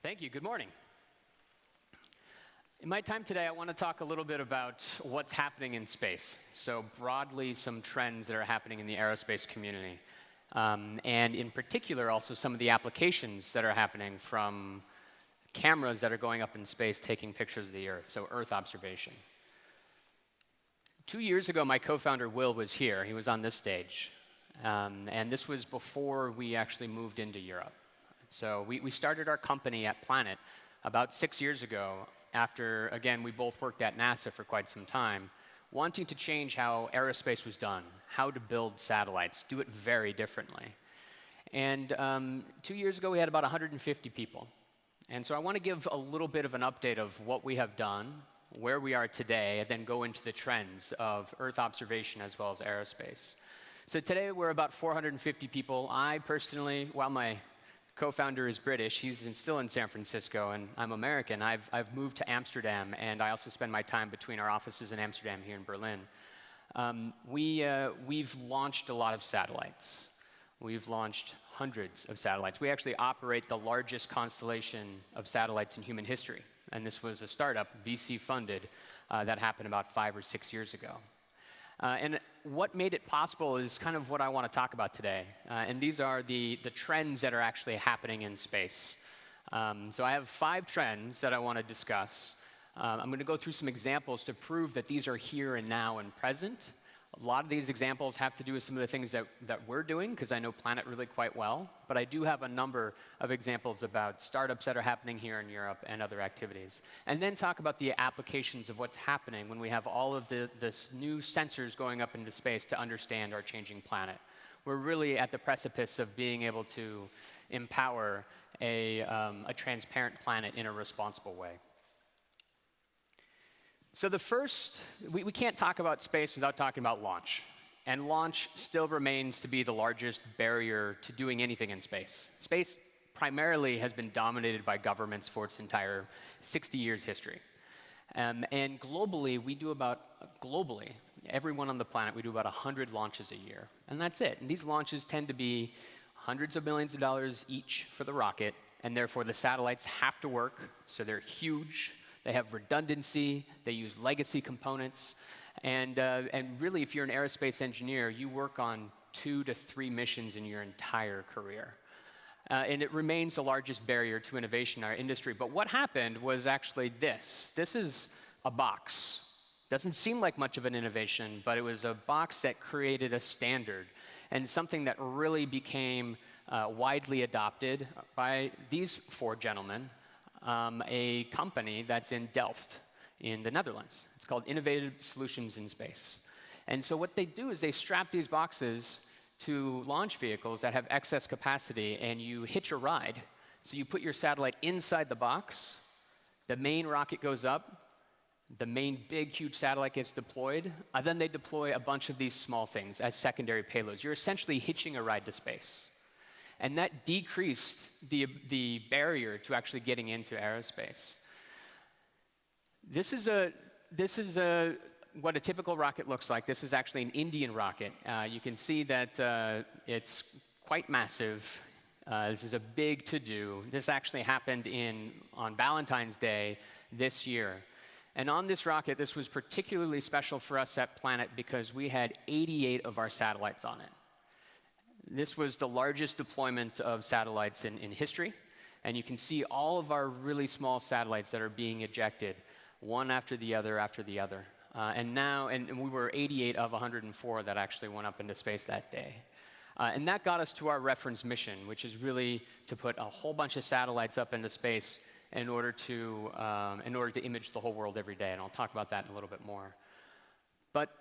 Thank you. Good morning. In my time today, I want to talk a little bit about what's happening in space. So broadly, some trends that are happening in the aerospace community. And in particular, also some of the applications that are happening from cameras that are going up in space taking pictures of the Earth, so Earth observation. 2 years ago, my co-founder, Will, was here. He was on this stage. And this was before we actually moved into Europe. So we started our company at Planet about 6 years ago after, again, we both worked at NASA for quite some time, wanting to change how aerospace was done, how to build satellites, do it very differently. And 2 years ago, we had about 150 people. And so I want to give a little bit of an update of what we have done, where we are today, and then go into the trends of Earth observation as well as aerospace. So today, we're about 450 people. I personally, while my co-founder is British, he's still in San Francisco, and I'm American. I've moved to Amsterdam, and I also spend my time between our offices in Amsterdam here in Berlin. We've launched a lot of satellites. We've launched hundreds of satellites. We actually operate the largest constellation of satellites in human history, and this was a startup, VC funded, that happened about 5 or 6 years ago. And what made it possible is kind of what I want to talk about today. And these are the trends that are actually happening in space. So I have 5 trends that I want to discuss. I'm going to go through some examples to prove that these are here and now and present. A lot of these examples have to do with some of the things that we're doing, because I know Planet really quite well. But I do have a number of examples about startups that are happening here in Europe and other activities. And then talk about the applications of what's happening when we have all of this new sensors going up into space to understand our changing planet. We're really at the precipice of being able to empower a transparent planet in a responsible way. So the first, we can't talk about space without talking about launch. And launch still remains to be the largest barrier to doing anything in space. Space primarily has been dominated by governments for its entire 60 years history. And globally, everyone on the planet, we do about 100 launches a year. And that's it. And these launches tend to be hundreds of millions of dollars each for the rocket, and therefore the satellites have to work, so they're huge. They have redundancy, they use legacy components, and really, if you're an aerospace engineer, you work on 2 to 3 missions in your entire career. And it remains the largest barrier to innovation in our industry. But what happened was actually this. This is a box. Doesn't seem like much of an innovation, but it was a box that created a standard and something that really became widely adopted by these 4 gentlemen. A company that's in Delft in the Netherlands. It's called Innovative Solutions in Space. And so what they do is they strap these boxes to launch vehicles that have excess capacity, and you hitch a ride. So you put your satellite inside the box, the main rocket goes up, the main big, huge satellite gets deployed, and then they deploy a bunch of these small things as secondary payloads. You're essentially hitching a ride to space. And that decreased the barrier to actually getting into aerospace. This is what a typical rocket looks like. This is actually an Indian rocket. You can see that it's quite massive. This is a big to-do. This actually happened on Valentine's Day this year. And on this rocket, this was particularly special for us at Planet because we had 88 of our satellites on it. This was the largest deployment of satellites in history, and you can see all of our really small satellites that are being ejected, one after the other after the other. And we were 88 of 104 that actually went up into space that day. And that got us to our reference mission, which is really to put a whole bunch of satellites up into space in order to image the whole world every day, and I'll talk about that in a little bit more. But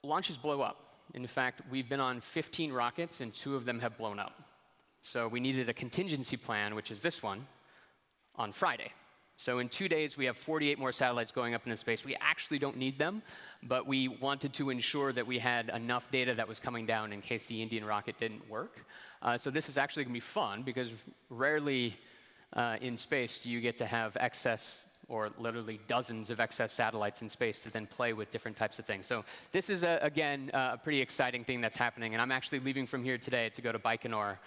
launches blow up. In fact, we've been on 15 rockets, and 2 of them have blown up. So we needed a contingency plan, which is this one, on Friday. So in 2 days, we have 48 more satellites going up into space. We actually don't need them, but we wanted to ensure that we had enough data that was coming down in case the Indian rocket didn't work. So this is actually going to be fun, because rarely in space do you get to have excess or literally dozens of excess satellites in space to then play with different types of things. So this is, again, a pretty exciting thing that's happening. And I'm actually leaving from here today to go to Baikonur,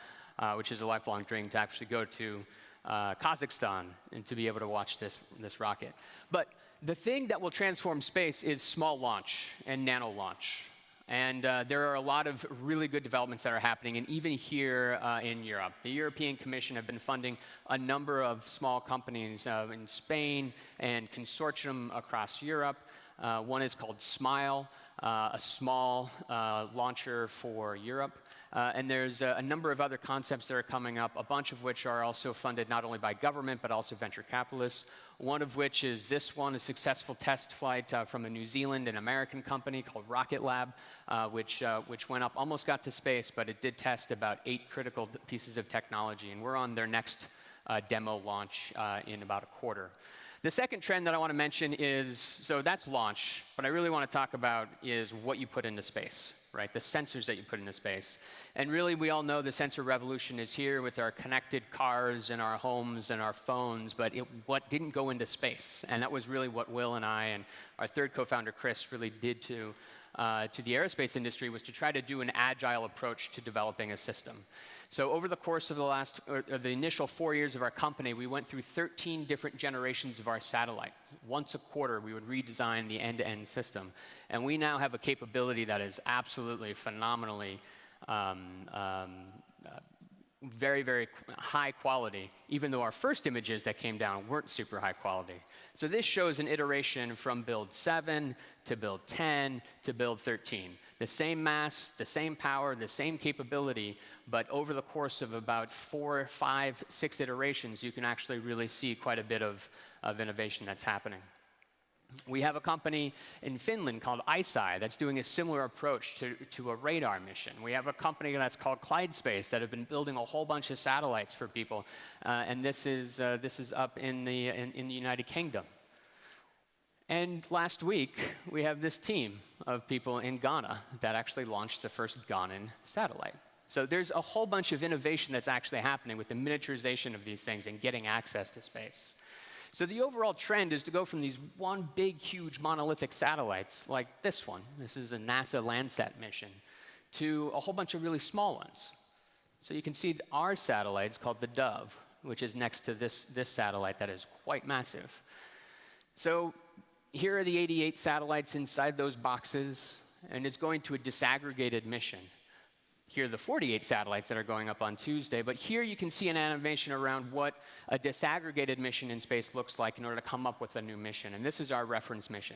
which is a lifelong dream, to actually go to Kazakhstan, and to be able to watch this rocket. But the thing that will transform space is small launch and nano launch. And there are a lot of really good developments that are happening, and even here in Europe. The European Commission have been funding a number of small companies in Spain and consortium across Europe. One is called SMILE, a small launcher for Europe. And there's a number of other concepts that are coming up, a bunch of which are also funded not only by government, but also venture capitalists. One of which is this one, a successful test flight from a New Zealand and American company called Rocket Lab, which went up, almost got to space, but it did test about 8 critical pieces of technology. And we're on their next demo launch in about a quarter. The second trend that I want to mention is, so that's launch, but I really want to talk about is what you put into space, right? The sensors that you put into space. And really, we all know the sensor revolution is here with our connected cars and our homes and our phones, but what didn't go into space? And that was really what Will and I and our third co-founder, Chris, really did to the aerospace industry, was to try to do an agile approach to developing a system. So over the course of the initial 4 years of our company, we went through 13 different generations of our satellite. Once a quarter, we would redesign the end-to-end system. And we now have a capability that is absolutely phenomenally very, very high quality, even though our first images that came down weren't super high quality. So this shows an iteration from build 7 to build 10 to build 13. The same mass, the same power, the same capability, but over the course of about 4, 5, 6 iterations, you can actually really see quite a bit of innovation that's happening. We have a company in Finland called ICEYE that's doing a similar approach to a radar mission. We have a company that's called ClydeSpace that have been building a whole bunch of satellites for people, and this is up in the United Kingdom. And last week, we have this team of people in Ghana that actually launched the first Ghanan satellite. So there's a whole bunch of innovation that's actually happening with the miniaturization of these things and getting access to space. So the overall trend is to go from these one big, huge, monolithic satellites, like this one, this is a NASA Landsat mission, to a whole bunch of really small ones. So you can see our satellite is called the Dove, which is next to this satellite that is quite massive. So here are the 88 satellites inside those boxes, and it's going to a disaggregated mission. Here are the 48 satellites that are going up on Tuesday, but here you can see an animation around what a disaggregated mission in space looks like in order to come up with a new mission, and this is our reference mission.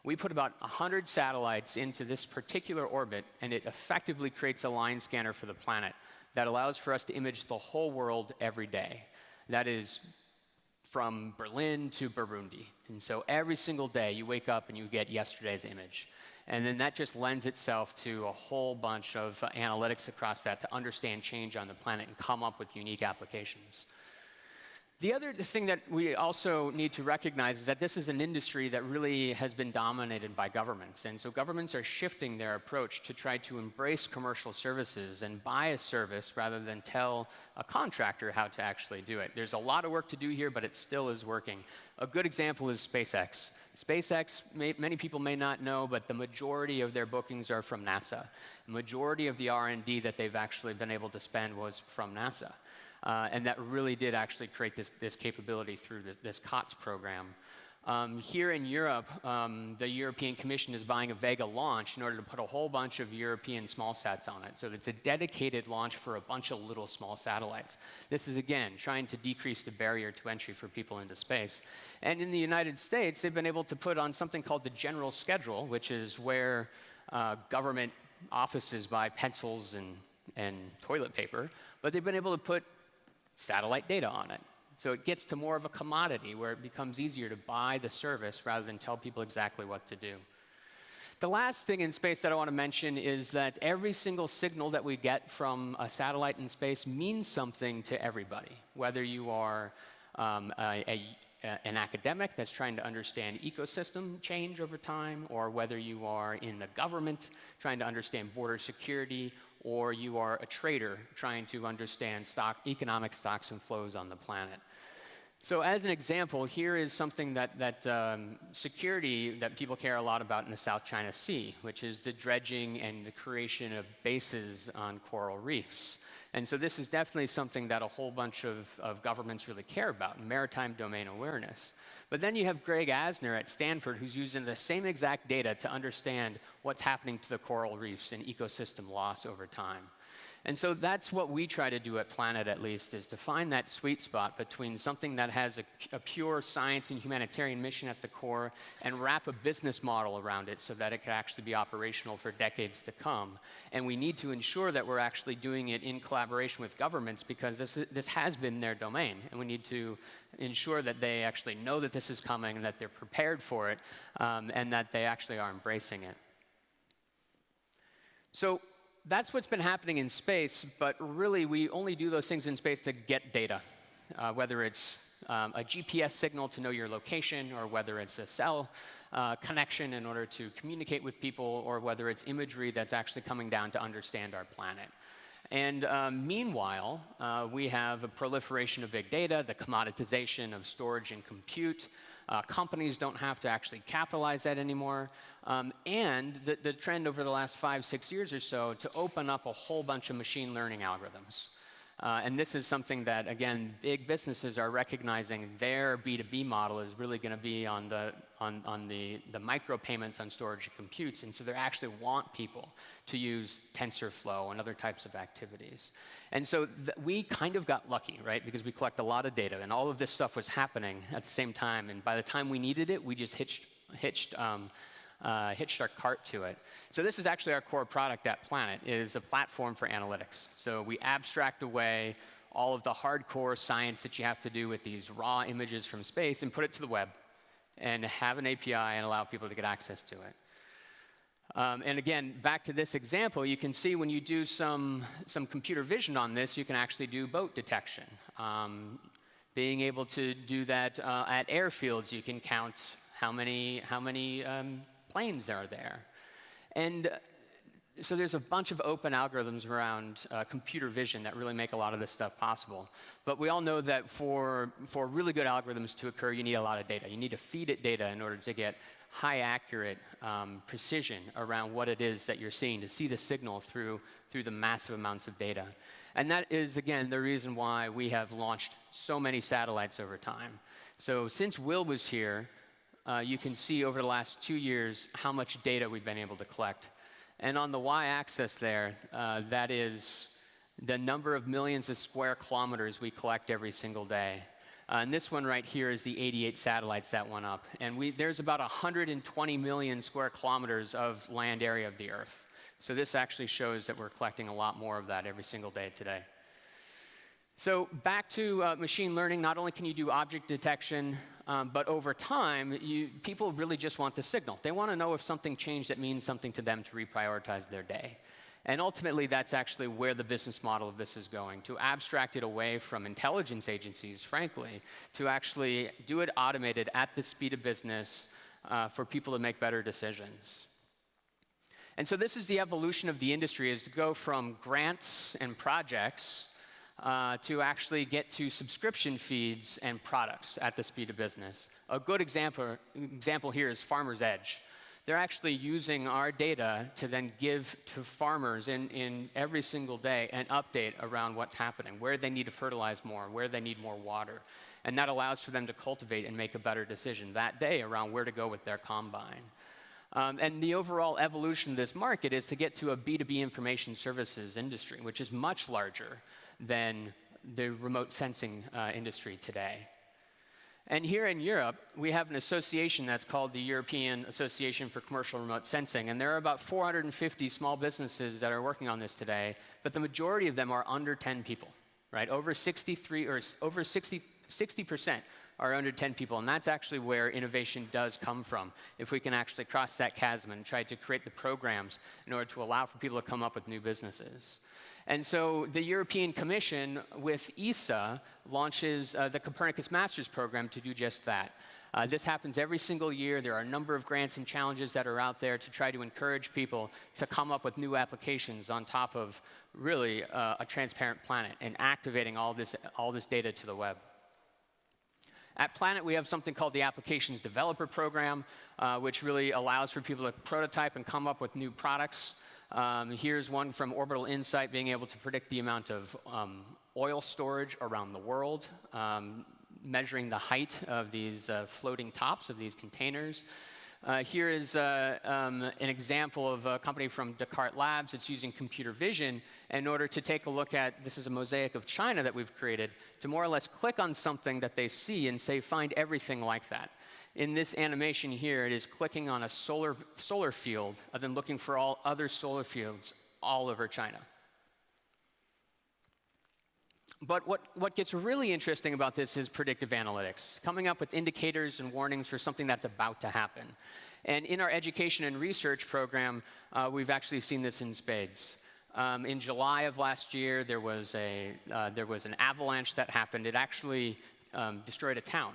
We put about 100 satellites into this particular orbit, and it effectively creates a line scanner for the planet that allows for us to image the whole world every day. That is from Berlin to Burundi. And so every single day you wake up and you get yesterday's image. And then that just lends itself to a whole bunch of analytics across that to understand change on the planet and come up with unique applications. The other thing that we also need to recognize is that this is an industry that really has been dominated by governments. And so governments are shifting their approach to try to embrace commercial services and buy a service rather than tell a contractor how to actually do it. There's a lot of work to do here, but it still is working. A good example is SpaceX. SpaceX, many people may not know, but the majority of their bookings are from NASA. The majority of the R&D that they've actually been able to spend was from NASA. And that really did actually create this capability through this COTS program. Here in Europe, the European Commission is buying a Vega launch in order to put a whole bunch of European small sats on it. So it's a dedicated launch for a bunch of little small satellites. This is, again, trying to decrease the barrier to entry for people into space. And in the United States, they've been able to put on something called the general schedule, which is where government offices buy pencils and toilet paper, but they've been able to put satellite data on it. So it gets to more of a commodity where it becomes easier to buy the service rather than tell people exactly what to do. The last thing in space that I want to mention is that every single signal that we get from a satellite in space means something to everybody, whether you are an academic that's trying to understand ecosystem change over time, or whether you are in the government trying to understand border security, or you are a trader trying to understand economic stocks and flows on the planet. So as an example, here is something that security that people care a lot about in the South China Sea, which is the dredging and the creation of bases on coral reefs. And so this is definitely something that a whole bunch of governments really care about, maritime domain awareness. But then you have Greg Asner at Stanford, who's using the same exact data to understand what's happening to the coral reefs and ecosystem loss over time. And so that's what we try to do at Planet, at least, is to find that sweet spot between something that has a pure science and humanitarian mission at the core and wrap a business model around it so that it can actually be operational for decades to come. And we need to ensure that we're actually doing it in collaboration with governments, because this has been their domain. And we need to ensure that they actually know that this is coming and that they're prepared for it, and that they actually are embracing it. So that's what's been happening in space, but really we only do those things in space to get data, whether it's a GPS signal to know your location, or whether it's a cell connection in order to communicate with people, or whether it's imagery that's actually coming down to understand our planet. And meanwhile, we have a proliferation of big data, the commoditization of storage and compute. Companies don't have to actually capitalize that anymore. And the trend over the last 5-6 years or so to open up a whole bunch of machine learning algorithms. And this is something that, again, big businesses are recognizing their B2B model is really going to be on the micropayments on storage and computes. And so they actually want people to use TensorFlow and other types of activities. And so we kind of got lucky, right? Because we collect a lot of data, and all of this stuff was happening at the same time. And by the time we needed it, we just hitched our cart to it. So this is actually our core product at Planet, is a platform for analytics. So we abstract away all of the hardcore science that you have to do with these raw images from space and put it to the web and have an API and allow people to get access to it. And again, back to this example, you can see when you do some computer vision on this, you can actually do boat detection. Being able to do that at airfields, you can count how many planes are there. And so there's a bunch of open algorithms around computer vision that really make a lot of this stuff possible. But we all know that for really good algorithms to occur, you need a lot of data. You need to feed it data in order to get high accurate precision around what it is that you're seeing, to see the signal through the massive amounts of data. And that is, again, the reason why we have launched so many satellites over time. So since Will was here, you can see over the last 2 years how much data we've been able to collect. And on the y-axis there, that is the number of millions of square kilometers we collect every single day. And this one right here is the 88 satellites that went up. And there's about 120 million square kilometers of land area of the Earth. So this actually shows that we're collecting a lot more of that every single day today. So back to machine learning, not only can you do object detection, but over time, people really just want the signal. They want to know if something changed that means something to them to reprioritize their day. And ultimately, that's actually where the business model of this is going, to abstract it away from intelligence agencies, frankly, to actually do it automated at the speed of business for people to make better decisions. And so this is the evolution of the industry, is to go from grants and projects to actually get to subscription feeds and products at the speed of business. A good example here is Farmer's Edge. They're actually using our data to then give to farmers in every single day an update around what's happening, where they need to fertilize more, where they need more water. And that allows for them to cultivate and make a better decision that day around where to go with their combine. And the overall evolution of this market is to get to a B2B information services industry, which is much larger than the remote sensing industry today. And here in Europe, we have an association that's called the European Association for Commercial Remote Sensing, and there are about 450 small businesses that are working on this today, but the majority of them are under 10 people, right? Over 60% are under 10 people, and that's actually where innovation does come from, if we can actually cross that chasm and try to create the programs in order to allow for people to come up with new businesses. And so the European Commission, with ESA, launches the Copernicus Masters Program to do just that. This happens every single year. There are a number of grants and challenges that are out there to try to encourage people to come up with new applications on top of really a transparent planet and activating all this data to the web. At Planet, we have something called the Applications Developer Program, which really allows for people to prototype and come up with new products. Here's one from Orbital Insight, being able to predict the amount of oil storage around the world, measuring the height of these floating tops of these containers. Here is an example of a company from Descartes Labs. It's using computer vision in order to take a look at, this is a mosaic of China that we've created, to more or less click on something that they see and say, find everything like that. In this animation here, it is clicking on a solar field and then looking for all other solar fields all over China. But what gets really interesting about this is predictive analytics, coming up with indicators and warnings for something that's about to happen. And in our education and research program, we've actually seen this in spades. In July of last year, there was an avalanche that happened. It actually destroyed a town.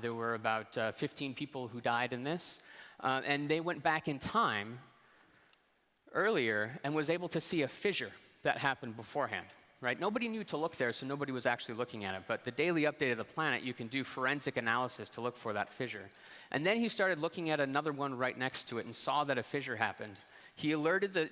There were about 15 people who died in this. And they went back in time earlier and was able to see a fissure that happened beforehand. Right? Nobody knew to look there, so nobody was actually looking at it. But the daily update of the planet, you can do forensic analysis to look for that fissure. And then he started looking at another one right next to it and saw that a fissure happened. He alerted the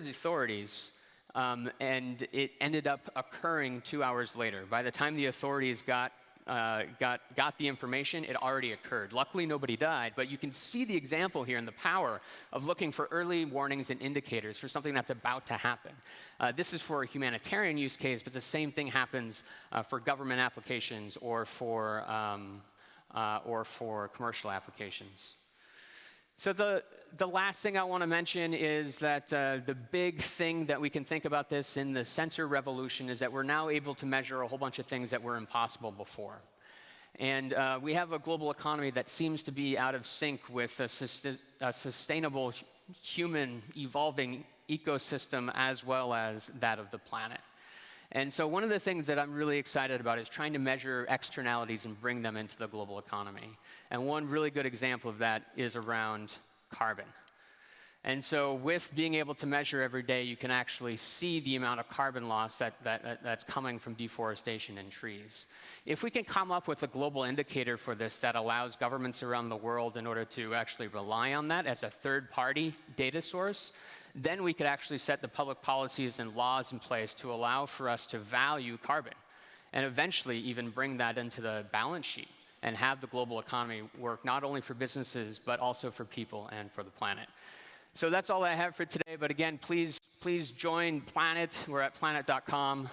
authorities, and it ended up occurring 2 hours later. By the time the authorities got the information, it already occurred. Luckily, nobody died, but you can see the example here and the power of looking for early warnings and indicators for something that's about to happen. This is for a humanitarian use case, but the same thing happens for government applications or for commercial applications. So the last thing I want to mention is that the big thing that we can think about this in the sensor revolution is that we're now able to measure a whole bunch of things that were impossible before. And we have a global economy that seems to be out of sync with a sustainable human evolving ecosystem as well as that of the planet. And so one of the things that I'm really excited about is trying to measure externalities and bring them into the global economy. And one really good example of that is around carbon. And so with being able to measure every day, you can actually see the amount of carbon loss that's coming from deforestation in trees. If we can come up with a global indicator for this that allows governments around the world in order to actually rely on that as a third-party data source, then we could actually set the public policies and laws in place to allow for us to value carbon and eventually even bring that into the balance sheet and have the global economy work not only for businesses, but also for people and for the planet. So that's all I have for today. But again, please join Planet. We're at planet.com.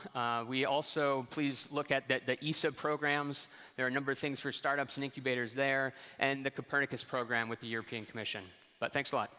We also, please look at the ESA programs. There are a number of things for startups and incubators there, and the Copernicus program with the European Commission. But thanks a lot.